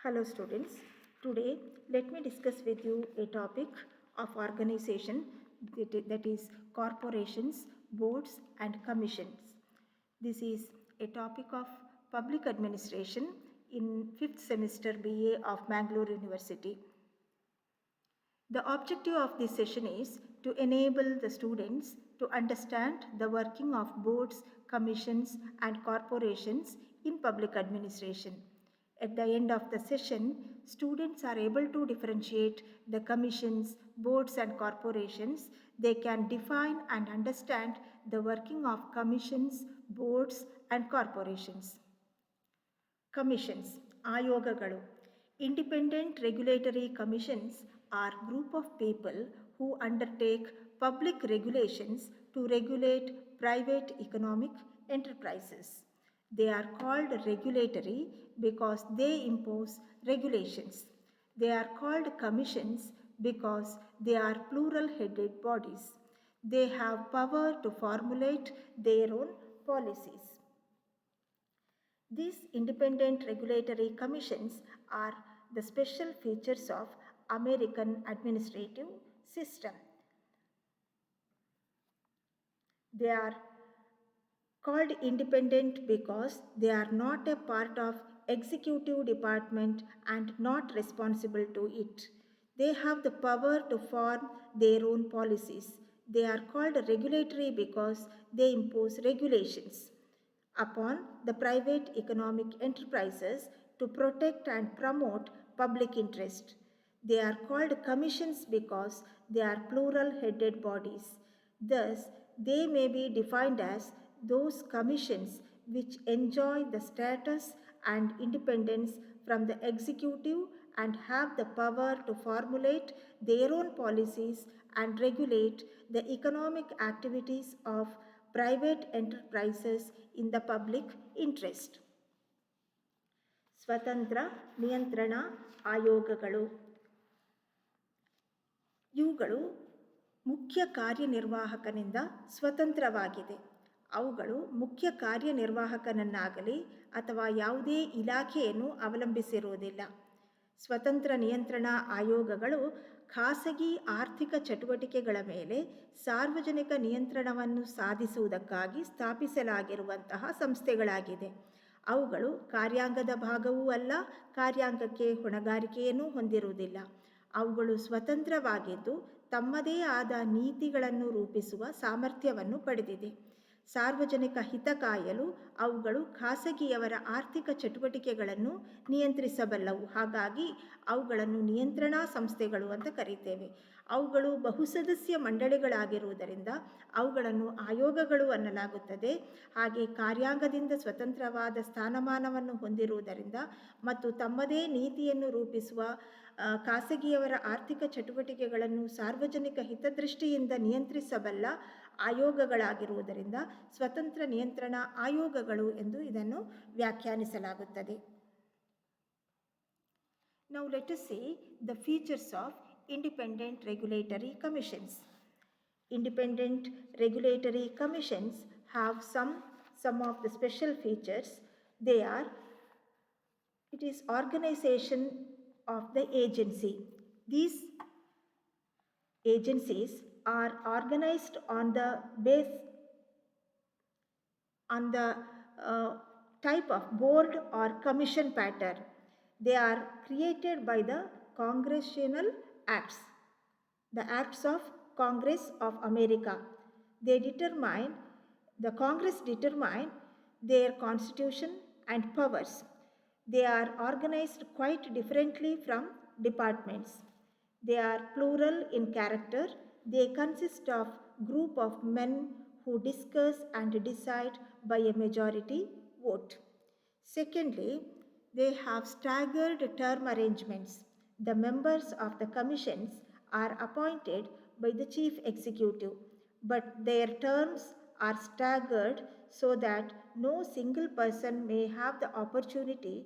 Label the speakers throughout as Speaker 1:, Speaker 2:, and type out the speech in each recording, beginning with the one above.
Speaker 1: Hello students, today let me discuss with you a topic of organization that is corporations, boards and commissions. This is a topic of public administration in 5th semester BA of Mangalore University. The objective of this session is to enable the students to understand the working of boards, commissions and corporations in public administration. At the end of the session, students are able to differentiate the commissions, boards and corporations. They can define and understand the working of commissions, boards and corporations. Commissions, Ayogagalu. Independent regulatory commissions are group of people who undertake public regulations to regulate private economic enterprises. They are called regulatory because they impose regulations. They are called commissions because they are plural-headed bodies. They have power to formulate their own policies. These independent regulatory commissions are the special features of American administrative system. They are called independent because they are not a part of executive department and not responsible to it. They have the power to form their own policies. They are called regulatory because they impose regulations upon the private economic enterprises to protect and promote public interest. They are called commissions because they are plural-headed bodies. Thus, they may be defined as those commissions which enjoy the status and independence from the executive and have the power to formulate their own policies and regulate the economic activities of private enterprises in the public interest. ಸ್ವತಂತ್ರ ನಿಯಂತ್ರಣ ಆಯೋಗಗಳು ಇವುಗಳು ಮುಖ್ಯ ಕಾರ್ಯನಿರ್ವಾಹಕನಿಂದ ಸ್ವತಂತ್ರವಾಗಿದೆ. ಅವುಗಳು ಮುಖ್ಯ ಕಾರ್ಯನಿರ್ವಾಹಕನನ್ನಾಗಲಿ ಅಥವಾ ಯಾವುದೇ ಇಲಾಖೆಯನ್ನು ಅವಲಂಬಿಸಿರುವುದಿಲ್ಲ. ಸ್ವತಂತ್ರ ನಿಯಂತ್ರಣ ಆಯೋಗಗಳು ಖಾಸಗಿ ಆರ್ಥಿಕ ಚಟುವಟಿಕೆಗಳ ಮೇಲೆ ಸಾರ್ವಜನಿಕ ನಿಯಂತ್ರಣವನ್ನು ಸಾಧಿಸುವುದಕ್ಕಾಗಿ ಸ್ಥಾಪಿಸಲಾಗಿರುವಂತಹ ಸಂಸ್ಥೆಗಳಾಗಿದೆ. ಅವುಗಳು ಕಾರ್ಯಾಂಗದ ಭಾಗವೂ ಅಲ್ಲ, ಕಾರ್ಯಾಂಗಕ್ಕೆ ಹೊಣೆಗಾರಿಕೆಯನ್ನೂ ಹೊಂದಿರುವುದಿಲ್ಲ. ಅವುಗಳು ಸ್ವತಂತ್ರವಾಗಿದ್ದು ತಮ್ಮದೇ ಆದ ನೀತಿಗಳನ್ನು ರೂಪಿಸುವ ಸಾಮರ್ಥ್ಯವನ್ನು ಪಡೆದಿದೆ. ಸಾರ್ವಜನಿಕ ಹಿತ ಕಾಯಲು ಅವುಗಳು ಖಾಸಗಿಯವರ ಆರ್ಥಿಕ ಚಟುವಟಿಕೆಗಳನ್ನು ನಿಯಂತ್ರಿಸಬಲ್ಲವು. ಹಾಗಾಗಿ ಅವುಗಳನ್ನು ನಿಯಂತ್ರಣಾ ಸಂಸ್ಥೆಗಳು ಅಂತ ಕರೀತೇವೆ. ಅವುಗಳು ಬಹುಸದಸ್ಯ ಮಂಡಳಿಗಳಾಗಿರುವುದರಿಂದ ಅವುಗಳನ್ನು ಆಯೋಗಗಳು ಅನ್ನಲಾಗುತ್ತದೆ. ಹಾಗೆ ಕಾರ್ಯಾಂಗದಿಂದ ಸ್ವತಂತ್ರವಾದ ಸ್ಥಾನಮಾನವನ್ನು ಹೊಂದಿರುವುದರಿಂದ ಮತ್ತು ತಮ್ಮದೇ ನೀತಿಯನ್ನು ರೂಪಿಸುವ ಖಾಸಗಿಯವರ ಆರ್ಥಿಕ ಚಟುವಟಿಕೆಗಳನ್ನು ಸಾರ್ವಜನಿಕ ಹಿತದೃಷ್ಟಿಯಿಂದ ನಿಯಂತ್ರಿಸಬಲ್ಲ ಆಯೋಗಗಳಾಗಿರುವುದರಿಂದ ಸ್ವತಂತ್ರ ನಿಯಂತ್ರಣ ಆಯೋಗಗಳು ಎಂದು ಇದನ್ನು ವ್ಯಾಖ್ಯಾನಿಸಲಾಗುತ್ತದೆ. Now let us see the features of independent regulatory commissions. Independent regulatory commissions have some of the special features. They are, it is organization of the agency. These agencies are organized on the type of board or commission pattern. They are created by the congressional acts, the acts of Congress of America. The Congress determine their constitution and powers. They are organized quite differently from departments. They are plural in character. They consist of group of men who discuss and decide by a majority vote. Secondly, they have staggered term arrangements. The members of the commissions are appointed by the chief executive, but their terms are staggered so that no single person may have the opportunity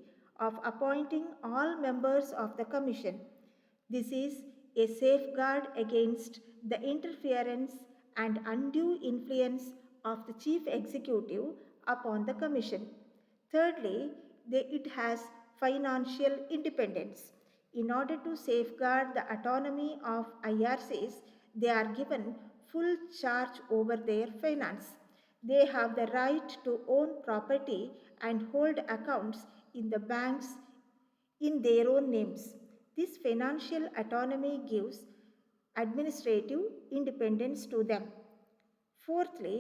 Speaker 1: of appointing all members of the commission. This is a safeguard against the interference and undue influence of the chief executive upon the commission. Thirdly, it has financial independence. In order to safeguard the autonomy of IRCs, they are given full charge over their finance. They have the right to own property and hold accounts in the banks in their own names. This financial autonomy gives administrative independence to them. Fourthly,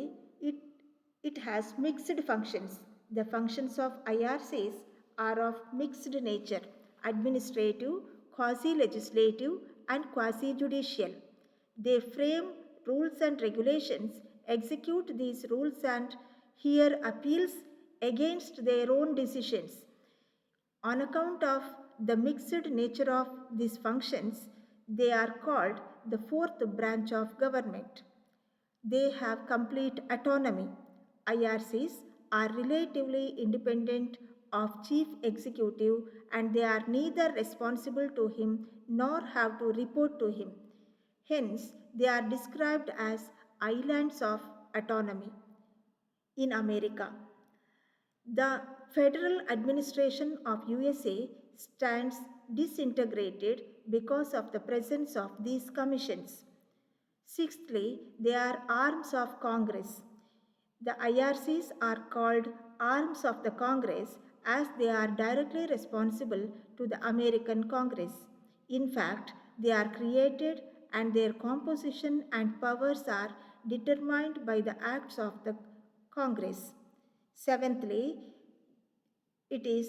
Speaker 1: it has mixed functions. The functions of IRCs are of mixed nature: administrative, quasi legislative, and quasi judicial. They frame rules and regulations, execute these rules, and hear appeals against their own decisions. On account of the mixed nature of these functions, they are called the fourth branch of government. They have complete autonomy. IRCs are relatively independent of chief executive, and they are neither responsible to him nor have to report to him. Hence, they are described as islands of autonomy. In America, the federal administration of USA stands disintegrated because of the presence of these commissions. Sixthly, they are arms of Congress. The IRCs are called arms of the Congress as they are directly responsible to the American Congress. In fact, they are created and their composition and powers are determined by the acts of the Congress. Seventhly, it is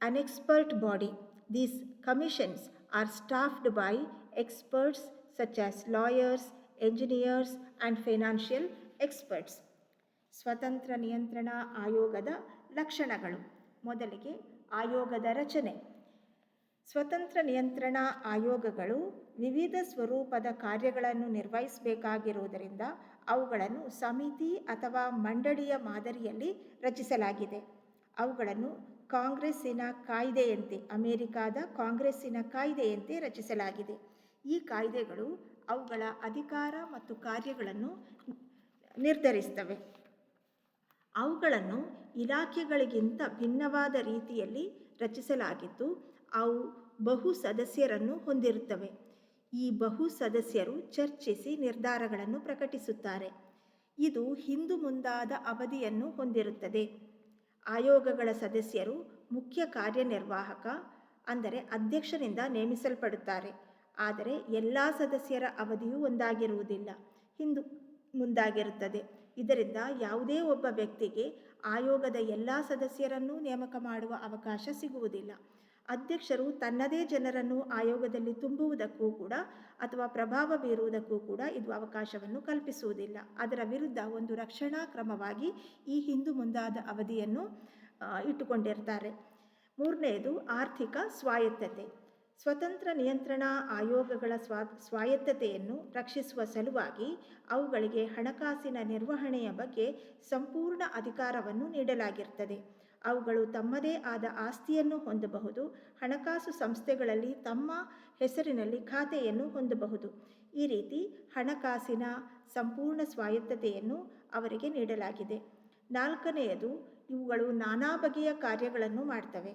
Speaker 1: an expert body. These commissions are staffed by experts such as lawyers, engineers, and financial experts. ಸ್ವತಂತ್ರ ನಿಯಂತ್ರಣ ಆಯೋಗದ ಲಕ್ಷಣಗಳು. ಮೊದಲಿಗೆ ಆಯೋಗದ ರಚನೆ. ಸ್ವತಂತ್ರ ನಿಯಂತ್ರಣ ಆಯೋಗಗಳು ವಿವಿಧ ಸ್ವರೂಪದ ಕಾರ್ಯಗಳನ್ನು ನಿರ್ವಹಿಸಬೇಕಾಗಿರುವುದರಿಂದ ಅವುಗಳನ್ನು ಸಮಿತಿ ಅಥವಾ ಮಂಡಳಿಯ ಮಾದರಿಯಲ್ಲಿ ರಚಿಸಲಾಗಿದೆ. ಅವುಗಳನ್ನು ಕಾಂಗ್ರೆಸ್ಸಿನ ಕಾಯ್ದೆಯಂತೆ, ಅಮೆರಿಕಾದ ಕಾಂಗ್ರೆಸ್ಸಿನ ಕಾಯ್ದೆಯಂತೆ ರಚಿಸಲಾಗಿದೆ. ಈ ಕಾಯ್ದೆಗಳು ಅವುಗಳ ಅಧಿಕಾರ ಮತ್ತು ಕಾರ್ಯಗಳನ್ನು ನಿರ್ಧರಿಸ್ತವೆ. ಅವುಗಳನ್ನು ಇಲಾಖೆಗಳಿಗಿಂತ ಭಿನ್ನವಾದ ರೀತಿಯಲ್ಲಿ ರಚಿಸಲಾಗಿದ್ದು ಅವು ಬಹು ಸದಸ್ಯರನ್ನು ಹೊಂದಿರುತ್ತವೆ. ಈ ಬಹು ಸದಸ್ಯರು ಚರ್ಚಿಸಿ ನಿರ್ಧಾರಗಳನ್ನು ಪ್ರಕಟಿಸುತ್ತಾರೆ. ಇದು ಹಿಂದು ಮುಂದಾದ ಅವಧಿಯನ್ನು ಹೊಂದಿರುತ್ತದೆ. ಆಯೋಗಗಳ ಸದಸ್ಯರು ಮುಖ್ಯ ಕಾರ್ಯನಿರ್ವಾಹಕ ಅಂದರೆ ಅಧ್ಯಕ್ಷನಿಂದ ನೇಮಿಸಲ್ಪಡುತ್ತಾರೆ. ಆದರೆ ಎಲ್ಲ ಸದಸ್ಯರ ಅವಧಿಯೂ ಒಂದಾಗಿರುವುದಿಲ್ಲ, ಹಿಂದು ಮುಂದಾಗಿರುತ್ತದೆ. ಇದರಿಂದ ಯಾವುದೇ ಒಬ್ಬ ವ್ಯಕ್ತಿಗೆ ಆಯೋಗದ ಎಲ್ಲ ಸದಸ್ಯರನ್ನೂ ನೇಮಕ ಮಾಡುವ ಅವಕಾಶ ಸಿಗುವುದಿಲ್ಲ. ಅಧ್ಯಕ್ಷರು ತನ್ನದೇ ಜನರನ್ನು ಆಯೋಗದಲ್ಲಿ ತುಂಬುವುದಕ್ಕೂ ಕೂಡ ಅಥವಾ ಪ್ರಭಾವ ಬೀರುವುದಕ್ಕೂ ಕೂಡ ಇದು ಅವಕಾಶವನ್ನು ಕಲ್ಪಿಸುವುದಿಲ್ಲ. ಅದರ ವಿರುದ್ಧ ಒಂದು ರಕ್ಷಣಾ ಕ್ರಮವಾಗಿ ಈ ಹಿಂದು ಮುಂದಾದ ಅವಧಿಯನ್ನು ಇಟ್ಟುಕೊಂಡಿರ್ತಾರೆ. ಮೂರನೆಯದು ಆರ್ಥಿಕ ಸ್ವಾಯತ್ತತೆ. ಸ್ವತಂತ್ರ ನಿಯಂತ್ರಣಾ ಆಯೋಗಗಳ ಸ್ವಾಯತ್ತತೆಯನ್ನು ರಕ್ಷಿಸುವ ಸಲುವಾಗಿ ಅವುಗಳಿಗೆ ಹಣಕಾಸಿನ ನಿರ್ವಹಣೆಯ ಬಗ್ಗೆ ಸಂಪೂರ್ಣ ಅಧಿಕಾರವನ್ನು ನೀಡಲಾಗಿರುತ್ತದೆ. ಅವುಗಳು ತಮ್ಮದೇ ಆದ ಆಸ್ತಿಯನ್ನು ಹೊಂದಬಹುದು. ಹಣಕಾಸು ಸಂಸ್ಥೆಗಳಲ್ಲಿ ತಮ್ಮ ಹೆಸರಿನಲ್ಲಿ ಖಾತೆಯನ್ನು ಹೊಂದಬಹುದು. ಈ ರೀತಿ ಹಣಕಾಸಿನ ಸಂಪೂರ್ಣ ಸ್ವಾಯತ್ತತೆಯನ್ನು ಅವರಿಗೆ ನೀಡಲಾಗಿದೆ. ನಾಲ್ಕನೆಯದು, ಇವುಗಳು ನಾನಾ ಬಗೆಯ ಕಾರ್ಯಗಳನ್ನು ಮಾಡ್ತವೆ.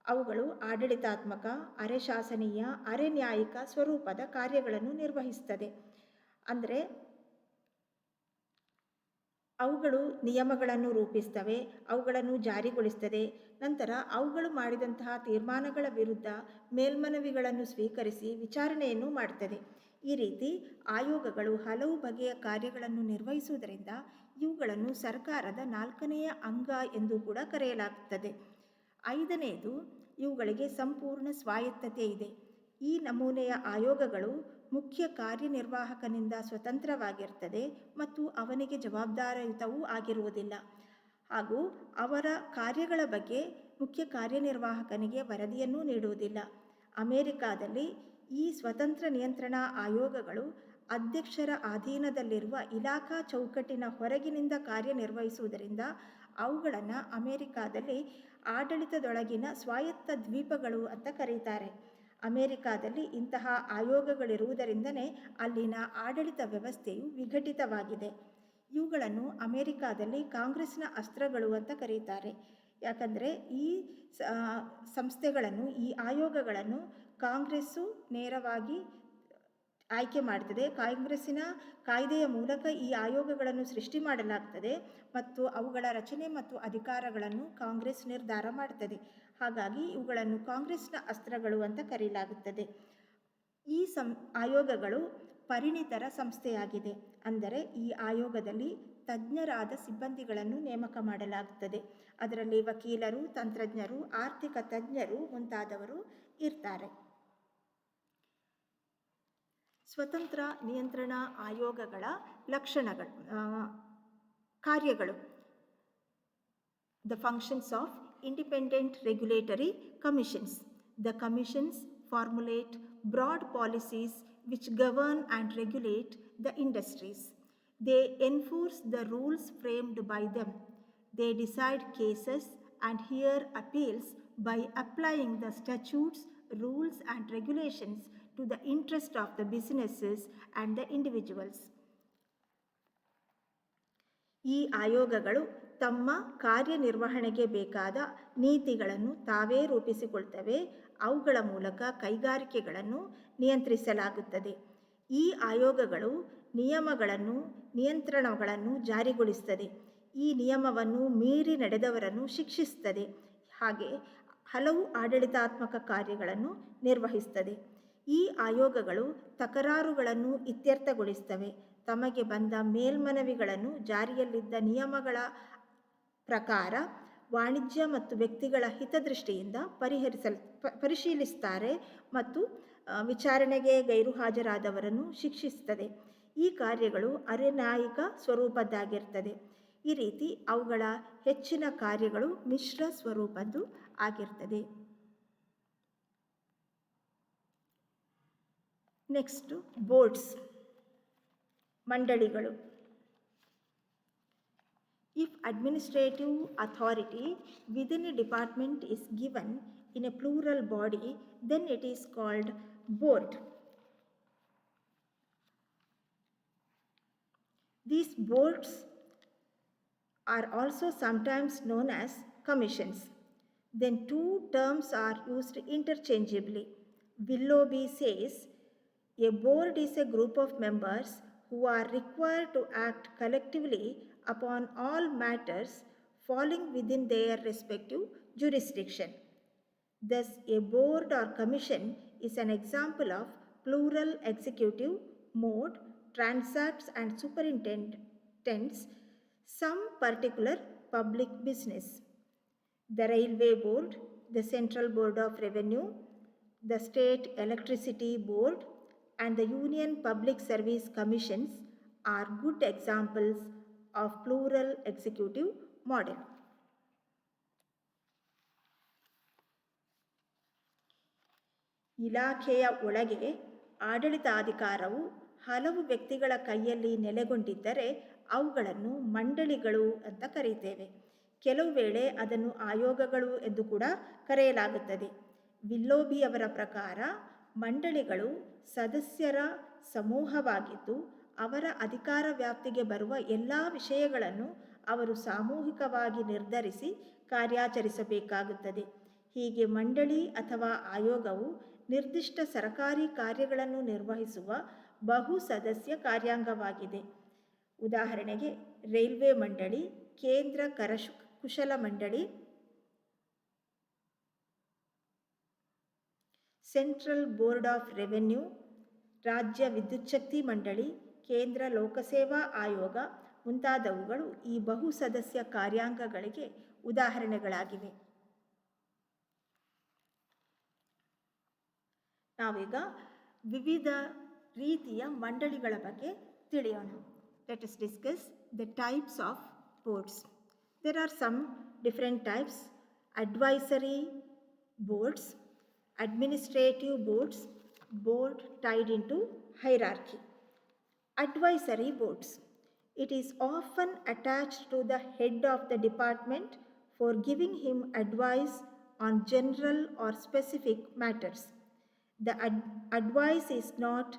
Speaker 1: ಅವುಗಳು ಆಡಳಿತಾತ್ಮಕ, ಅರೆ ಶಾಸನೀಯ, ಅರೆ ನ್ಯಾಯಿಕ ಸ್ವರೂಪದ ಕಾರ್ಯಗಳನ್ನು ನಿರ್ವಹಿಸುತ್ತದೆ. ಅಂದರೆ ಅವುಗಳು ನಿಯಮಗಳನ್ನು ರೂಪಿಸ್ತವೆ, ಅವುಗಳನ್ನು ಜಾರಿಗೊಳಿಸ್ತದೆ. ನಂತರ ಅವುಗಳು ಮಾಡಿದಂತಹ ತೀರ್ಮಾನಗಳ ವಿರುದ್ಧ ಮೇಲ್ಮನವಿಗಳನ್ನು ಸ್ವೀಕರಿಸಿ ವಿಚಾರಣೆಯನ್ನು ಮಾಡುತ್ತದೆ. ಈ ರೀತಿ ಆಯೋಗಗಳು ಹಲವು ಬಗೆಯ ಕಾರ್ಯಗಳನ್ನು ನಿರ್ವಹಿಸುವುದರಿಂದ ಇವುಗಳನ್ನು ಸರ್ಕಾರದ ನಾಲ್ಕನೆಯ ಅಂಗ ಎಂದು ಕೂಡ ಕರೆಯಲಾಗುತ್ತದೆ. ಐದನೆಯದು, ಇವುಗಳಿಗೆ ಸಂಪೂರ್ಣ ಸ್ವಾಯತ್ತತೆ ಇದೆ. ಈ ನಮೂನೆಯ ಆಯೋಗಗಳು ಮುಖ್ಯ ಕಾರ್ಯನಿರ್ವಾಹಕನಿಂದ ಸ್ವತಂತ್ರವಾಗಿರ್ತದೆ ಮತ್ತು ಅವನಿಗೆ ಜವಾಬ್ದಾರಿಯುತವೂ ಆಗಿರುವುದಿಲ್ಲ. ಹಾಗೂ ಅವರ ಕಾರ್ಯಗಳ ಬಗ್ಗೆ ಮುಖ್ಯ ಕಾರ್ಯನಿರ್ವಾಹಕನಿಗೆ ವರದಿಯನ್ನೂ ನೀಡುವುದಿಲ್ಲ. ಅಮೆರಿಕಾದಲ್ಲಿ ಈ ಸ್ವತಂತ್ರ ನಿಯಂತ್ರಣಾ ಆಯೋಗಗಳು ಅಧ್ಯಕ್ಷರ ಅಧೀನದಲ್ಲಿರುವ ಇಲಾಖಾ ಚೌಕಟ್ಟಿನ ಹೊರಗಿನಿಂದ ಕಾರ್ಯನಿರ್ವಹಿಸುವುದರಿಂದ ಅವುಗಳನ್ನು ಅಮೆರಿಕಾದಲ್ಲಿ ಆಡಳಿತದೊಳಗಿನ ಸ್ವಾಯತ್ತ ದ್ವೀಪಗಳು ಅಂತ ಕರೀತಾರೆ. ಅಮೆರಿಕಾದಲ್ಲಿ ಇಂತಹ ಆಯೋಗಗಳಿರುವುದರಿಂದಲೇ ಅಲ್ಲಿನ ಆಡಳಿತ ವ್ಯವಸ್ಥೆಯು ವಿಘಟಿತವಾಗಿದೆ. ಇವುಗಳನ್ನು ಅಮೆರಿಕಾದಲ್ಲಿ ಕಾಂಗ್ರೆಸ್ನ ಅಸ್ತ್ರಗಳು ಅಂತ ಕರೀತಾರೆ. ಯಾಕಂದರೆ ಈ ಸಂಸ್ಥೆಗಳನ್ನು, ಈ ಆಯೋಗಗಳನ್ನು ಕಾಂಗ್ರೆಸ್ಸು ನೇರವಾಗಿ ಆಯ್ಕೆ ಮಾಡ್ತದೆ. ಕಾಂಗ್ರೆಸ್ಸಿನ ಕಾಯ್ದೆಯ ಮೂಲಕ ಈ ಆಯೋಗಗಳನ್ನು ಸೃಷ್ಟಿ ಮಾಡಲಾಗ್ತದೆ ಮತ್ತು ಅವುಗಳ ರಚನೆ ಮತ್ತು ಅಧಿಕಾರಗಳನ್ನು ಕಾಂಗ್ರೆಸ್ ನಿರ್ಧಾರ ಮಾಡ್ತದೆ. ಹಾಗಾಗಿ ಇವುಗಳನ್ನು ಕಾಂಗ್ರೆಸ್ನ ಅಸ್ತ್ರಗಳು ಅಂತ ಕರೆಯಲಾಗುತ್ತದೆ. ಈ ಆಯೋಗಗಳು ಪರಿಣಿತರ ಸಂಸ್ಥೆಯಾಗಿದೆ. ಅಂದರೆ ಈ ಆಯೋಗದಲ್ಲಿ ತಜ್ಞರಾದ ಸಿಬ್ಬಂದಿಗಳನ್ನು ನೇಮಕ ಮಾಡಲಾಗುತ್ತದೆ. ಅದರಲ್ಲಿ ವಕೀಲರು, ತಂತ್ರಜ್ಞರು, ಆರ್ಥಿಕ ತಜ್ಞರು ಮುಂತಾದವರು ಇರ್ತಾರೆ. ಸ್ವತಂತ್ರ ನಿಯಂತ್ರಣ ಆಯೋಗಗಳ ಲಕ್ಷಣಗಳು, ಕಾರ್ಯಗಳು. The functions of independent regulatory commissions. The commissions formulate broad policies which govern and regulate the industries. They enforce the rules framed by them. They decide cases and hear appeals by applying the statutes, rules and regulations to the interest of the businesses and the individuals. ಈ ಆಯೋಗಗಳು ತಮ್ಮ ಕಾರ್ಯನಿರ್ವಹಣೆಗೆ ಬೇಕಾದ ನೀತಿಗಳನ್ನು ತಾವೇ ರೂಪಿಸಿಕೊಳ್ತವೆ. ಅವುಗಳ ಮೂಲಕ ಕೈಗಾರಿಕೆಗಳನ್ನು ನಿಯಂತ್ರಿಸಲಾಗುತ್ತದೆ. ಈ ಆಯೋಗಗಳು ನಿಯಮಗಳನ್ನು, ನಿಯಂತ್ರಣಗಳನ್ನು ಜಾರಿಗೊಳಿಸುತ್ತದೆ. ಈ ನಿಯಮವನ್ನು ಮೀರಿ ನಡೆದವರನ್ನು ಶಿಕ್ಷಿಸುತ್ತದೆ. ಹಾಗೆ ಹಲವು ಆಡಳಿತಾತ್ಮಕ ಕಾರ್ಯಗಳನ್ನು ನಿರ್ವಹಿಸುತ್ತದೆ. ಈ ಆಯೋಗಗಳು ತಕರಾರುಗಳನ್ನು ಇತ್ಯರ್ಥಗೊಳಿಸುತ್ತವೆ. ತಮಗೆ ಬಂದ ಮೇಲ್ಮನವಿಗಳನ್ನು ಜಾರಿಯಲ್ಲಿದ್ದ ನಿಯಮಗಳ ಪ್ರಕಾರ ವಾಣಿಜ್ಯ ಮತ್ತು ವ್ಯಕ್ತಿಗಳ ಹಿತದೃಷ್ಟಿಯಿಂದ ಪರಿಶೀಲಿಸುತ್ತಾರೆ ಮತ್ತು ವಿಚಾರಣೆಗೆ ಗೈರು ಹಾಜರಾದವರನ್ನು ಶಿಕ್ಷಿಸುತ್ತದೆ. ಈ ಕಾರ್ಯಗಳು ಅರೆನ್ಯಾಯಿಕ ಸ್ವರೂಪದ್ದಾಗಿರ್ತದೆ. ಈ ರೀತಿ ಅವುಗಳ ಹೆಚ್ಚಿನ ಕಾರ್ಯಗಳು ಮಿಶ್ರ ಸ್ವರೂಪದ್ದು ಆಗಿರ್ತದೆ. ನೆಕ್ಸ್ಟ್, ಬೋರ್ಡ್ಸ್, ಮಂಡಳಿಗಳು. If administrative authority within a department is given in a plural body, then it is called board. These boards are also sometimes known as commissions. Then two terms are used interchangeably. Willoughby says, a board is a group of members who are required to act collectively upon all matters falling within their respective jurisdiction. Thus, a board or commission is an example of plural executive mode, transacts and superintends some particular public business. The Railway Board, the Central Board of Revenue, the State Electricity Board, and the Union Public Service Commissions are good examples of plural executive model. ಇಲಾಖೆಯ ಒಳಗೆ ಆಡಳಿತಾಧಿಕಾರವು ಹಲವು ವ್ಯಕ್ತಿಗಳ ಕೈಯಲ್ಲಿ ನೆಲೆಗೊಂಡಿದ್ದರೆ ಅವುಗಳನ್ನು ಮಂಡಳಿಗಳು ಅಂತ ಕರೆಯುತ್ತೇವೆ. ಕೆಲವು ವೇಳೆ ಅದನ್ನು ಆಯೋಗಗಳು ಎಂದು ಕೂಡ ಕರೆಯಲಾಗುತ್ತದೆ. ವಿಲ್ಲೋಬಿ ಅವರ ಪ್ರಕಾರ ಮಂಡಳಿಗಳು ಸದಸ್ಯರ ಸಮೂಹವಾಗಿದ್ದು ಅವರ ಅಧಿಕಾರ ವ್ಯಾಪ್ತಿಗೆ ಬರುವ ಎಲ್ಲ ವಿಷಯಗಳನ್ನು ಅವರು ಸಾಮೂಹಿಕವಾಗಿ ನಿರ್ಧರಿಸಿ ಕಾರ್ಯಾಚರಿಸಬೇಕಾಗುತ್ತದೆ. ಹೀಗೆ ಮಂಡಳಿ ಅಥವಾ ಆಯೋಗವು ನಿರ್ದಿಷ್ಟ ಸರ್ಕಾರಿ ಕಾರ್ಯಗಳನ್ನು ನಿರ್ವಹಿಸುವ ಬಹು ಸದಸ್ಯ ಕಾರ್ಯಾಂಗವಾಗಿದೆ. ಉದಾಹರಣೆಗೆ ರೈಲ್ವೆ ಮಂಡಳಿ, ಕೇಂದ್ರ ಕರಕುಶಲ ಮಂಡಳಿ, ಸೆಂಟ್ರಲ್ ಬೋರ್ಡ್ ಆಫ್ ರೆವೆನ್ಯೂ, ರಾಜ್ಯ ವಿದ್ಯುಚ್ಛಕ್ತಿ ಮಂಡಳಿ, ಕೇಂದ್ರ ಲೋಕಸೇವಾ ಆಯೋಗ ಮುಂತಾದವುಗಳು ಈ ಬಹು ಸದಸ್ಯ ಕಾರ್ಯಾಂಗಗಳಿಗೆ ಉದಾಹರಣೆಗಳಾಗಿವೆ. ನಾವೀಗ ವಿವಿಧ ರೀತಿಯ ಮಂಡಳಿಗಳ ಬಗ್ಗೆ ತಿಳಿಯೋಣ. Let us discuss the types of boards. There are some different types: advisory boards, administrative boards, board tied into hierarchy. Advisory boards. It is often attached to the head of the department for giving him advice on general or specific matters. The advice is not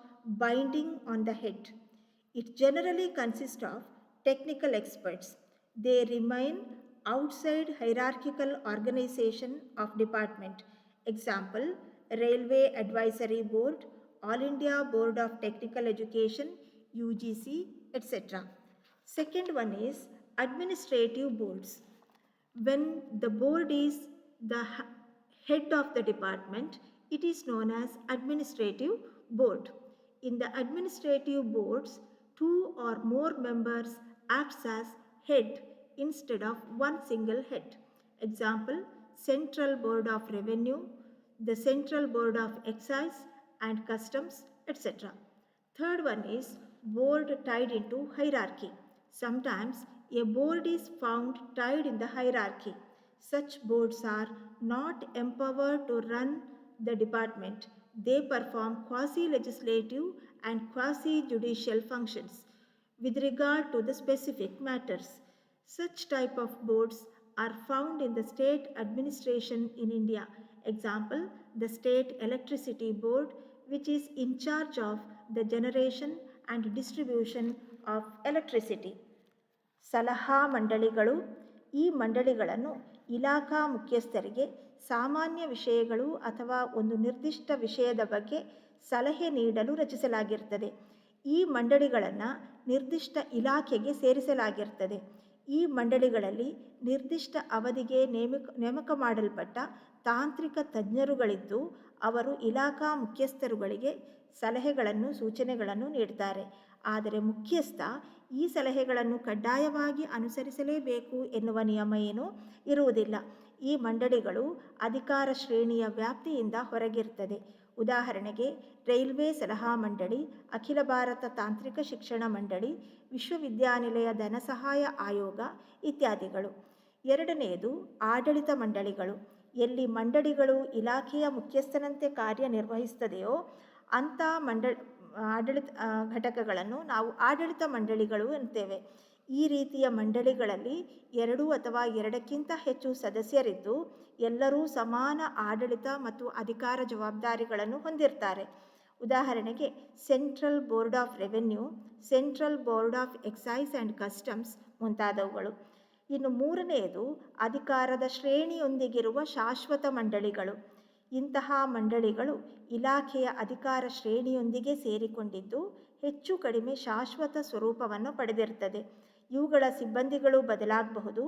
Speaker 1: binding on the head. It generally consists of technical experts. They remain outside hierarchical organization of department. Example, Railway Advisory Board, All India Board of Technical Education, UGC, etc. Second one is administrative boards. When the board is the head of the department, it is known as administrative board. In the administrative boards, two or more members acts as head instead of one single head. Example, Central Board of Revenue, the Central Board of Excise and Customs, etc. Third one is board tied into hierarchy. Sometimes a board is found tied in the hierarchy. Such boards are not empowered to run the department. They perform quasi-legislative and quasi-judicial functions with regard to the specific matters. Such type of boards are found in the state administration in India. Example, the State Electricity Board, which is in charge of the generation and distribution of electricity. ಸಲಹಾ ಮಂಡಳಿಗಳು. ಈ ಮಂಡಳಿಗಳನ್ನು ಇಲಾಖಾ ಮುಖ್ಯಸ್ಥರಿಗೆ ಸಾಮಾನ್ಯ ವಿಷಯಗಳು ಅಥವಾ ಒಂದು ನಿರ್ದಿಷ್ಟ ವಿಷಯದ ಬಗ್ಗೆ ಸಲಹೆ ನೀಡಲು ರಚಿಸಲಾಗಿರ್ತದೆ. ಈ ಮಂಡಳಿಗಳನ್ನು ನಿರ್ದಿಷ್ಟ ಇಲಾಖೆಗೆ ಸೇರಿಸಲಾಗಿರ್ತದೆ. ಈ ಮಂಡಳಿಗಳಲ್ಲಿ ನಿರ್ದಿಷ್ಟ ಅವಧಿಗೆ ನೇಮಕ ಮಾಡಲ್ಪಟ್ಟ ತಾಂತ್ರಿಕ ತಜ್ಞರುಗಳಿದ್ದು ಅವರು ಇಲಾಖಾ ಮುಖ್ಯಸ್ಥರುಗಳಿಗೆ ಸಲಹೆಗಳನ್ನು ಸೂಚನೆಗಳನ್ನು ನೀಡ್ತಾರೆ. ಆದರೆ ಮುಖ್ಯಸ್ಥ ಈ ಸಲಹೆಗಳನ್ನು ಕಡ್ಡಾಯವಾಗಿ ಅನುಸರಿಸಲೇಬೇಕು ಎನ್ನುವ ನಿಯಮ ಏನೂ ಇರುವುದಿಲ್ಲ. ಈ ಮಂಡಳಿಗಳು ಅಧಿಕಾರ ಶ್ರೇಣಿಯ ವ್ಯಾಪ್ತಿಯಿಂದ ಹೊರಗಿರ್ತದೆ. ಉದಾಹರಣೆಗೆ ರೈಲ್ವೆ ಸಲಹಾ ಮಂಡಳಿ, ಅಖಿಲ ಭಾರತ ತಾಂತ್ರಿಕ ಶಿಕ್ಷಣ ಮಂಡಳಿ, ವಿಶ್ವವಿದ್ಯಾನಿಲಯ ಧನಸಹಾಯ ಆಯೋಗ ಇತ್ಯಾದಿಗಳು. ಎರಡನೆಯದು ಆಡಳಿತ ಮಂಡಳಿಗಳು. ಎಲ್ಲಿ ಮಂಡಳಿಗಳು ಇಲಾಖೆಯ ಮುಖ್ಯಸ್ಥನಂತೆ ಕಾರ್ಯನಿರ್ವಹಿಸ್ತದೆಯೋ ಅಂಥ ಆಡಳಿತ ಘಟಕಗಳನ್ನು ನಾವು ಆಡಳಿತ ಮಂಡಳಿಗಳು ಎನ್ನುತ್ತೇವೆ. ಈ ರೀತಿಯ ಮಂಡಳಿಗಳಲ್ಲಿ 2 ಅಥವಾ 2ಕ್ಕಿಂತ ಹೆಚ್ಚು ಸದಸ್ಯರಿದ್ದು ಎಲ್ಲರೂ ಸಮಾನ ಆಡಳಿತ ಮತ್ತು ಅಧಿಕಾರ ಜವಾಬ್ದಾರಿಗಳನ್ನು ಹೊಂದಿರ್ತಾರೆ. ಉದಾಹರಣೆಗೆ central board of revenue, central board of excise and customs ಮುಂತಾದವುಗಳು. ಇನ್ನು ಮೂರನೆಯದು ಅಧಿಕಾರದ ಶ್ರೇಣಿಯೊಂದಿಗಿರುವ ಶಾಶ್ವತ ಮಂಡಳಿಗಳು. ಇಂತಹ ಮಂಡಳಿಗಳು ಇಲಾಖೆಯ ಅಧಿಕಾರ ಶ್ರೇಣಿಯೊಂದಿಗೆ ಸೇರಿಕೊಂಡಿದ್ದು ಹೆಚ್ಚು ಕಡಿಮೆ ಶಾಶ್ವತ ಸ್ವರೂಪವನ್ನು ಪಡೆದಿರ್ತದೆ. ಇವುಗಳ ಸಿಬ್ಬಂದಿಗಳು ಬದಲಾಗಬಹುದು,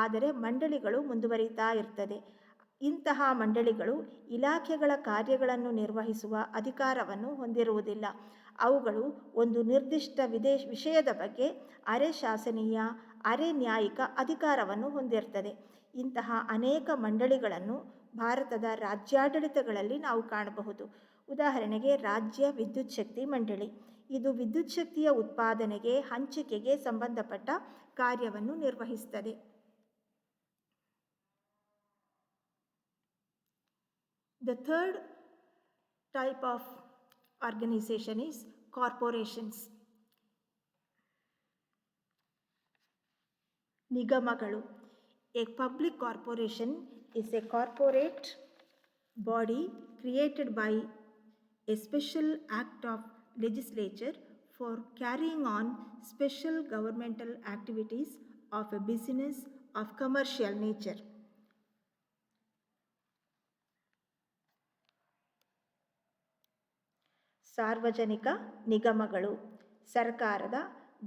Speaker 1: ಆದರೆ ಮಂಡಳಿಗಳು ಮುಂದುವರಿತಾ ಇರ್ತದೆ. ಇಂತಹ ಮಂಡಳಿಗಳು ಇಲಾಖೆಗಳ ಕಾರ್ಯಗಳನ್ನು ನಿರ್ವಹಿಸುವ ಅಧಿಕಾರವನ್ನು ಹೊಂದಿರುವುದಿಲ್ಲ. ಅವುಗಳು ಒಂದು ನಿರ್ದಿಷ್ಟ ವಿಷಯದ ಬಗ್ಗೆ ಅರೆ ಶಾಸನೀಯ, ಅರೆ ನ್ಯಾಯಿಕ ಅಧಿಕಾರವನ್ನು ಹೊಂದಿರ್ತದೆ. ಇಂತಹ ಅನೇಕ ಮಂಡಳಿಗಳನ್ನು ಭಾರತದ ರಾಜ್ಯಾಡಳಿತಗಳಲ್ಲಿ ನಾವು ಕಾಣಬಹುದು. ಉದಾಹರಣೆಗೆ ರಾಜ್ಯ ವಿದ್ಯುತ್ ಶಕ್ತಿ ಮಂಡಳಿ. ಇದು ವಿದ್ಯುತ್ ಶಕ್ತಿಯ ಉತ್ಪಾದನೆಗೆ, ಹಂಚಿಕೆಗೆ ಸಂಬಂಧಪಟ್ಟ ಕಾರ್ಯವನ್ನು ನಿರ್ವಹಿಸುತ್ತದೆ. The third type of organization is corporations. ನಿಗಮಗಳು. A public corporation is a corporate body created by a special act of legislature for carrying on special governmental activities of a business of commercial nature. ಸಾರ್ವಜನಿಕ ನಿಗಮಗಳು ಸರ್ಕಾರದ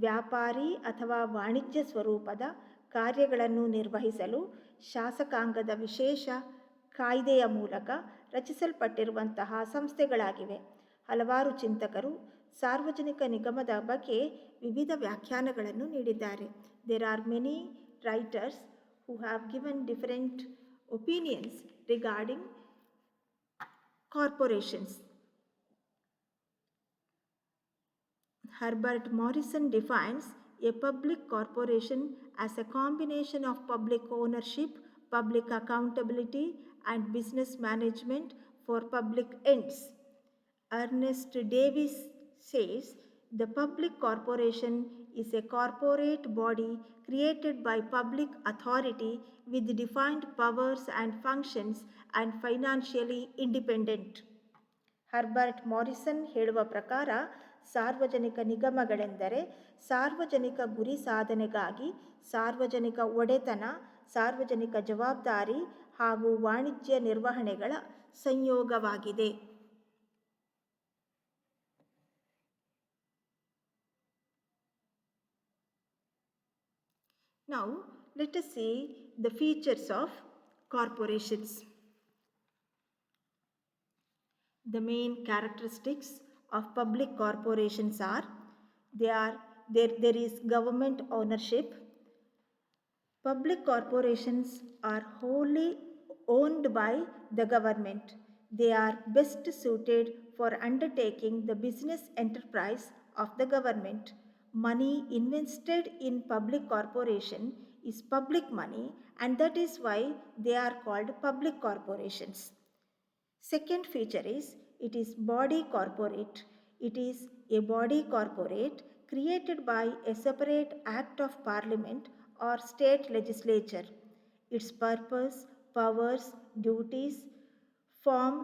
Speaker 1: ವ್ಯಾಪಾರಿ ಅಥವಾ ವಾಣಿಜ್ಯ ಸ್ವರೂಪದ ಕಾರ್ಯಗಳನ್ನು ನಿರ್ವಹಿಸಲು ಶಾಸಕಾಂಗದ ವಿಶೇಷ ಕಾಯ್ದೆಯ ಮೂಲಕ ರಚಿಸಲ್ಪಟ್ಟಿರುವಂತಹ ಸಂಸ್ಥೆಗಳಾಗಿವೆ. ಹಲವಾರು ಚಿಂತಕರು ಸಾರ್ವಜನಿಕ ನಿಗಮದ ಬಗ್ಗೆ ವಿವಿಧ ವ್ಯಾಖ್ಯಾನಗಳನ್ನು ನೀಡಿದ್ದಾರೆ. There are many writers who have given different opinions regarding corporations. Herbert Morrison defines a public corporation as a combination of public ownership, public accountability, and business management for public ends. Ernest Davis says the public corporation is a corporate body created by public authority with defined powers and functions and financially independent. Herbert Morrison ಹೇಳುವ ಪ್ರಕಾರ ಸಾರ್ವಜನಿಕ ನಿಗಮಗಳೆಂದರೆ ಸಾರ್ವಜನಿಕ ಗುರಿ ಸಾಧನೆಗಾಗಿ ಸಾರ್ವಜನಿಕ ಒಡೆತನ, ಸಾರ್ವಜನಿಕ ಜವಾಬ್ದಾರಿ ಹಾಗೂ ವಾಣಿಜ್ಯ ನಿರ್ವಹಣೆಗಳ ಸಂಯೋಗವಾಗಿದೆ. Now, let us see the features of corporations. The main characteristics of public corporations are there is government ownership. Public corporations are wholly owned by the government. They are best suited for undertaking the business enterprise of the government. Money invested in public corporation is public money, and that is why they are called public corporations. Second feature is it is body corporate. It is a body corporate created by a separate act of parliament or state legislature. Its purpose, powers, duties, form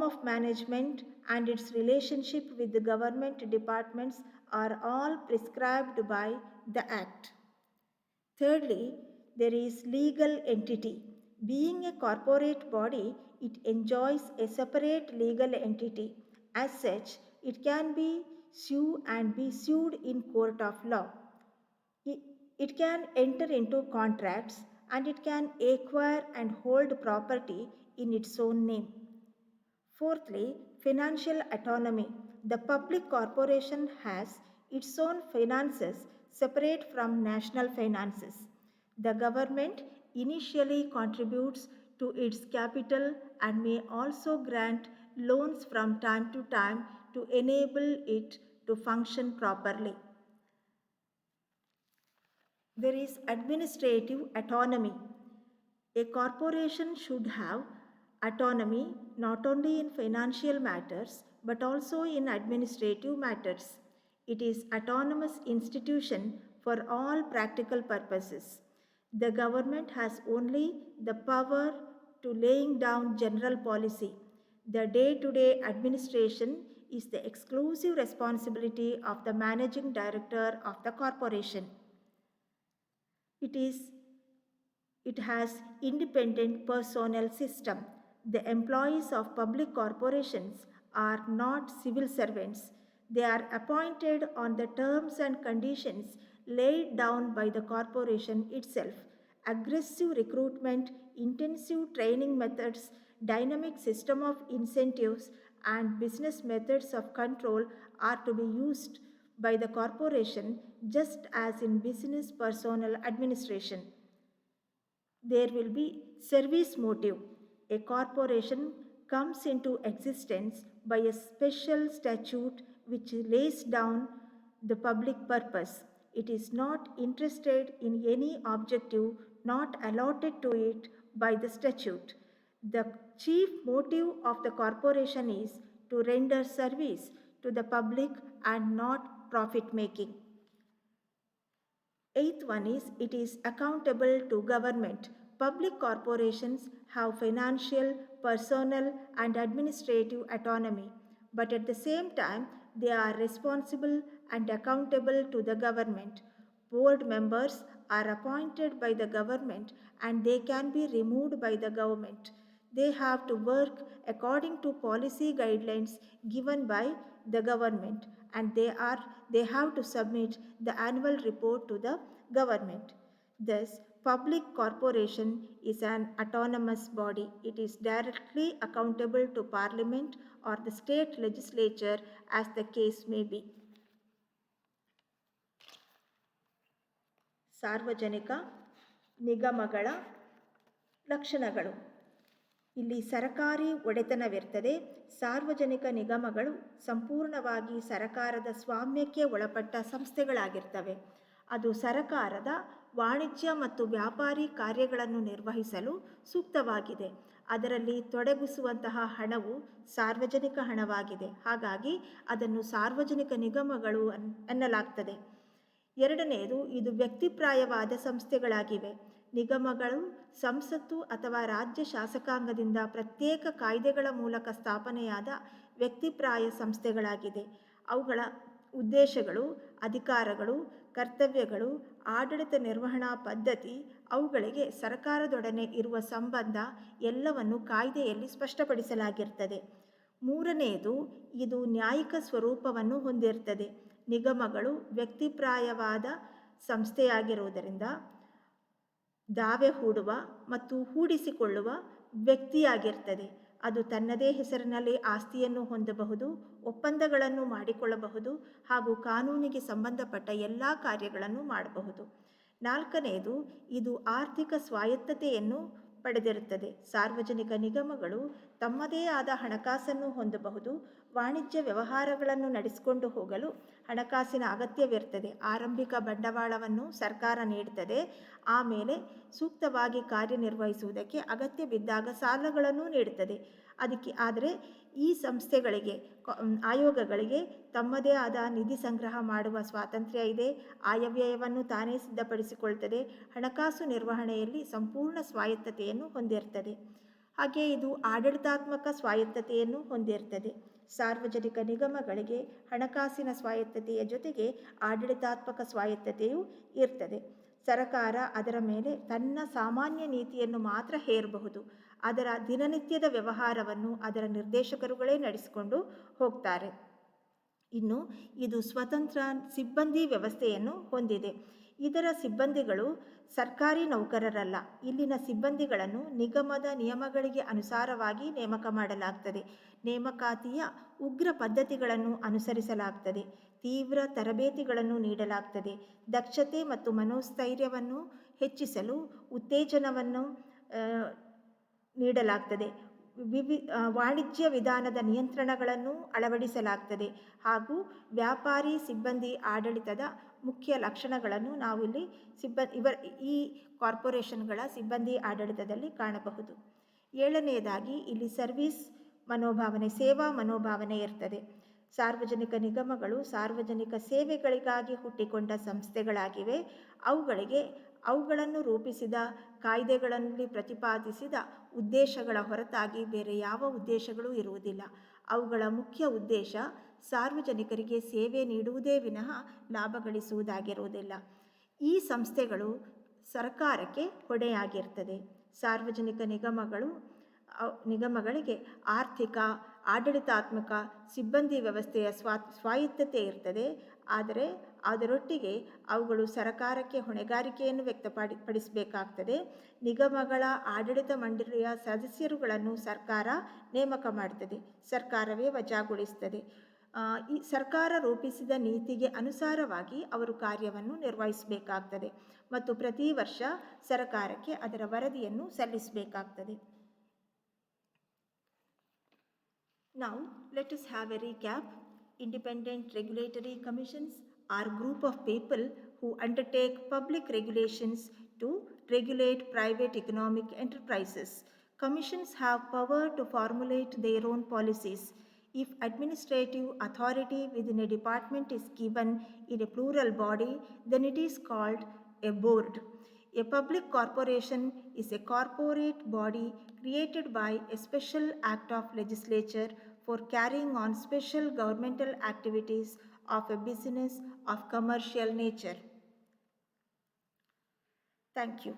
Speaker 1: of management, and its relationship with the government departments are all prescribed by the act. Thirdly, there is legal entity. Being a corporate body, it enjoys a separate legal entity. As such, it can be sued in court of law. It can enter into contracts, and it can acquire and hold property in its own name. Fourthly, financial autonomy. The public corporation has its own finances separate from national finances. The government initially contributes to its capital and may also grant loans from time to time to enable it to function properly. There is administrative autonomy. A corporation should have autonomy not only in financial matters but also in administrative matters. It is autonomous institution for all practical purposes. The government has only the power to laying down general policy. The day-to-day administration is the exclusive responsibility of the managing director of the corporation. It has independent personnel system. The employees of public corporations are not civil servants. They are appointed on the terms and conditions laid down by the corporation itself. Aggressive recruitment, intensive training methods, dynamic system of incentives, and business methods of control are to be used by the corporation just as in business personnel administration. There will be service motive. A corporation comes into existence by a special statute which lays down the public purpose. It is not interested in any objective not allotted to it by the statute. The chief motive of the corporation is to render service to the public and not profit making. Eighth one is it is accountable to government. Public corporations have financial, personnel, and administrative autonomy, but at the same time, they are responsible and accountable to the government. Board members are appointed by the government and they can be removed by the government. They have to work according to policy guidelines given by the government, and they have to submit the annual report to the government. Thus, public corporation is an autonomous body. It is directly accountable to Parliament or the state legislature as the case may be. ಸಾರ್ವಜನಿಕ ನಿಗಮಗಳ ಲಕ್ಷಣಗಳು. ಇಲ್ಲಿ ಸರಕಾರಿ ಒಡೆತನವಿರ್ತದೆ. ಸಾರ್ವಜನಿಕ ನಿಗಮಗಳು ಸಂಪೂರ್ಣವಾಗಿ ಸರಕಾರದ ಸ್ವಾಮ್ಯಕ್ಕೆ ಒಳಪಟ್ಟ ಸಂಸ್ಥೆಗಳಾಗಿರ್ತವೆ. ಅದು ಸರಕಾರದ ವಾಣಿಜ್ಯ ಮತ್ತು ವ್ಯಾಪಾರಿ ಕಾರ್ಯಗಳನ್ನು ನಿರ್ವಹಿಸಲು ಸೂಕ್ತವಾಗಿದೆ. ಅದರಲ್ಲಿ ತೊಡಗಿಸುವಂತಹ ಹಣವು ಸಾರ್ವಜನಿಕ ಹಣವಾಗಿದೆ. ಹಾಗಾಗಿ ಅದನ್ನು ಸಾರ್ವಜನಿಕ ನಿಗಮಗಳು ಎನ್ನಲಾಗ್ತದೆ. ಎರಡನೆಯದು, ಇದು ವ್ಯಕ್ತಿಪ್ರಾಯವಾದ ಸಂಸ್ಥೆಗಳಾಗಿವೆ. ನಿಗಮಗಳು ಸಂಸತ್ತು ಅಥವಾ ರಾಜ್ಯ ಶಾಸಕಾಂಗದಿಂದ ಪ್ರತ್ಯೇಕ ಕಾಯ್ದೆಗಳ ಮೂಲಕ ಸ್ಥಾಪನೆಯಾದ ವ್ಯಕ್ತಿಪ್ರಾಯ ಸಂಸ್ಥೆಗಳಾಗಿದೆ. ಅವುಗಳ ಉದ್ದೇಶಗಳು, ಅಧಿಕಾರಗಳು, ಕರ್ತವ್ಯಗಳು, ಆಡಳಿತ ನಿರ್ವಹಣಾ ಪದ್ಧತಿ, ಅವುಗಳಿಗೆ ಸರ್ಕಾರದೊಡನೆ ಇರುವ ಸಂಬಂಧ ಎಲ್ಲವನ್ನು ಕಾಯ್ದೆಯಲ್ಲಿ ಸ್ಪಷ್ಟಪಡಿಸಲಾಗಿರ್ತದೆ. ಮೂರನೆಯದು, ಇದು ನ್ಯಾಯಿಕ ಸ್ವರೂಪವನ್ನು ಹೊಂದಿರ್ತದೆ. ನಿಗಮಗಳು ವ್ಯಕ್ತಿಪ್ರಾಯವಾದ ಸಂಸ್ಥೆಯಾಗಿರುವುದರಿಂದ ದಾವೆ ಹೂಡುವ ಮತ್ತು ಹೂಡಿಸಿಕೊಳ್ಳುವ ವ್ಯಕ್ತಿಯಾಗಿರ್ತದೆ. ಅದು ತನ್ನದೇ ಹೆಸರಿನಲ್ಲಿ ಆಸ್ತಿಯನ್ನು ಹೊಂದಬಹುದು, ಒಪ್ಪಂದಗಳನ್ನು ಮಾಡಿಕೊಳ್ಳಬಹುದು ಹಾಗೂ ಕಾನೂನಿಗೆ ಸಂಬಂಧಪಟ್ಟ ಎಲ್ಲ ಕಾರ್ಯಗಳನ್ನು ಮಾಡಬಹುದು. ನಾಲ್ಕನೆಯದು, ಇದು ಆರ್ಥಿಕ ಸ್ವಾಯತ್ತತೆಯನ್ನು ಪಡೆದಿರುತ್ತದೆ. ಸಾರ್ವಜನಿಕ ನಿಗಮಗಳು ತಮ್ಮದೇ ಆದ ಹಣಕಾಸನ್ನು ಹೊಂದಬಹುದು. ವಾಣಿಜ್ಯ ವ್ಯವಹಾರಗಳನ್ನು ನಡೆಸಿಕೊಂಡು ಹೋಗಲು ಹಣಕಾಸಿನ ಅಗತ್ಯವಿರ್ತದೆ. ಆರಂಭಿಕ ಬಂಡವಾಳವನ್ನು ಸರ್ಕಾರ ನೀಡುತ್ತದೆ. ಆಮೇಲೆ ಸೂಕ್ತವಾಗಿ ಕಾರ್ಯನಿರ್ವಹಿಸುವುದಕ್ಕೆ ಅಗತ್ಯ ಬಿದ್ದಾಗ ಸಾಲಗಳನ್ನು ನೀಡುತ್ತದೆ. ಆದರೆ ಈ ಸಂಸ್ಥೆಗಳಿಗೆ, ಆಯೋಗಗಳಿಗೆ ತಮ್ಮದೇ ಆದ ನಿಧಿ ಸಂಗ್ರಹ ಮಾಡುವ ಸ್ವಾತಂತ್ರ್ಯ ಇದೆ. ಆಯವ್ಯಯವನ್ನು ತಾನೇ ಸಿದ್ಧಪಡಿಸಿಕೊಳ್ತದೆ. ಹಣಕಾಸು ನಿರ್ವಹಣೆಯಲ್ಲಿ ಸಂಪೂರ್ಣ ಸ್ವಾಯತ್ತತೆಯನ್ನು ಹೊಂದಿರ್ತದೆ. ಹಾಗೆ ಇದು ಆಡಳಿತಾತ್ಮಕ ಸ್ವಾಯತ್ತತೆಯನ್ನು ಹೊಂದಿರ್ತದೆ. ಸಾರ್ವಜನಿಕ ನಿಗಮಗಳಿಗೆ ಹಣಕಾಸಿನ ಸ್ವಾಯತ್ತತೆಯ ಜೊತೆಗೆ ಆಡಳಿತಾತ್ಮಕ ಸ್ವಾಯತ್ತತೆಯೂ ಇರ್ತದೆ. ಸರ್ಕಾರ ಅದರ ಮೇಲೆ ತನ್ನ ಸಾಮಾನ್ಯ ನೀತಿಯನ್ನು ಮಾತ್ರ ಹೇರಬಹುದು. ಅದರ ದಿನನಿತ್ಯದ ವ್ಯವಹಾರವನ್ನು ಅದರ ನಿರ್ದೇಶಕರುಗಳೇ ನಡೆಸಿಕೊಂಡು ಹೋಗ್ತಾರೆ. ಇನ್ನು ಇದು ಸ್ವತಂತ್ರ ಸಿಬ್ಬಂದಿ ವ್ಯವಸ್ಥೆಯನ್ನು ಹೊಂದಿದೆ. ಇದರ ಸಿಬ್ಬಂದಿಗಳು ಸರ್ಕಾರಿ ನೌಕರರಲ್ಲ. ಇಲ್ಲಿನ ಸಿಬ್ಬಂದಿಗಳನ್ನು ನಿಗಮದ ನಿಯಮಗಳಿಗೆ ಅನುಸಾರವಾಗಿ ನೇಮಕ ಮಾಡಲಾಗ್ತದೆ. ನೇಮಕಾತಿಯ ಉಗ್ರ ಪದ್ಧತಿಗಳನ್ನು ಅನುಸರಿಸಲಾಗ್ತದೆ. ತೀವ್ರ ತರಬೇತಿಗಳನ್ನು ನೀಡಲಾಗ್ತದೆ. ದಕ್ಷತೆ ಮತ್ತು ಮನೋಸ್ಥೈರ್ಯವನ್ನು ಹೆಚ್ಚಿಸಲು ಉತ್ತೇಜನವನ್ನು ನೀಡಲಾಗ್ತದೆ. ವಾಣಿಜ್ಯ ವಿಧಾನದ ನಿಯಂತ್ರಣಗಳನ್ನು ಅಳವಡಿಸಲಾಗ್ತದೆ ಹಾಗೂ ವ್ಯಾಪಾರಿ ಸಿಬ್ಬಂದಿ ಆಡಳಿತದ ಮುಖ್ಯ ಲಕ್ಷಣಗಳನ್ನು ನಾವಿಲ್ಲಿ ಈ ಕಾರ್ಪೊರೇಷನ್ಗಳ ಸಿಬ್ಬಂದಿ ಆಡಳಿತದಲ್ಲಿ ಕಾಣಬಹುದು. ಏಳನೆಯದಾಗಿ ಇಲ್ಲಿ ಸರ್ವಿಸ್ ಮನೋಭಾವನೆ, ಸೇವಾ ಮನೋಭಾವನೆ ಇರ್ತದೆ. ಸಾರ್ವಜನಿಕ ನಿಗಮಗಳು ಸಾರ್ವಜನಿಕ ಸೇವೆಗಳಿಗಾಗಿ ಹುಟ್ಟಿಕೊಂಡ ಸಂಸ್ಥೆಗಳಾಗಿವೆ. ಅವುಗಳನ್ನು ರೂಪಿಸಿದ ಕಾಯ್ದೆಗಳಲ್ಲಿ ಪ್ರತಿಪಾದಿಸಿದ ಉದ್ದೇಶಗಳ ಹೊರತಾಗಿ ಬೇರೆ ಯಾವ ಉದ್ದೇಶಗಳೂ ಇರುವುದಿಲ್ಲ. ಅವುಗಳ ಮುಖ್ಯ ಉದ್ದೇಶ ಸಾರ್ವಜನಿಕರಿಗೆ ಸೇವೆ ನೀಡುವುದೇ ವಿನಃ ಲಾಭ ಗಳಿಸುವುದಾಗಿರುವುದಿಲ್ಲ. ಈ ಸಂಸ್ಥೆಗಳು ಸರ್ಕಾರಕ್ಕೆ ಹೊಣೆಯಾಗಿರ್ತದೆ. ಸಾರ್ವಜನಿಕ ನಿಗಮಗಳಿಗೆ ಆರ್ಥಿಕ, ಆಡಳಿತಾತ್ಮಕ, ಸಿಬ್ಬಂದಿ ವ್ಯವಸ್ಥೆಯ ಸ್ವಾಯತ್ತತೆ ಇರ್ತದೆ. ಆದರೆ ಅದರೊಟ್ಟಿಗೆ ಅವುಗಳು ಸರ್ಕಾರಕ್ಕೆ ಹೊಣೆಗಾರಿಕೆಯನ್ನು ವ್ಯಕ್ತಪಡಿಸಬೇಕಾಗ್ತದೆ. ನಿಗಮಗಳ ಆಡಳಿತ ಮಂಡಳಿಯ ಸದಸ್ಯರುಗಳನ್ನು ಸರ್ಕಾರ ನೇಮಕ ಮಾಡ್ತದೆ. ಸರ್ಕಾರವೇ ವಜಾಗೊಳಿಸ್ತದೆ. ಈ ಸರ್ಕಾರ ರೂಪಿಸಿದ ನೀತಿಗೆ ಅನುಸಾರವಾಗಿ ಅವರು ಕಾರ್ಯವನ್ನು ನಿರ್ವಹಿಸಬೇಕಾಗ್ತದೆ ಮತ್ತು ಪ್ರತಿ ವರ್ಷ ಸರ್ಕಾರಕ್ಕೆ ಅದರ ವರದಿಯನ್ನು ಸಲ್ಲಿಸಬೇಕಾಗ್ತದೆ. Now let us have a recap. Independent regulatory commissions are a group of people who undertake public regulations to regulate private economic enterprises. Commissions have power to formulate their own policies. If administrative authority within a department is given in a plural body, then it is called a board. A public corporation is a corporate body created by a special act of legislature for carrying on special governmental activities of a business of commercial nature. Thank you.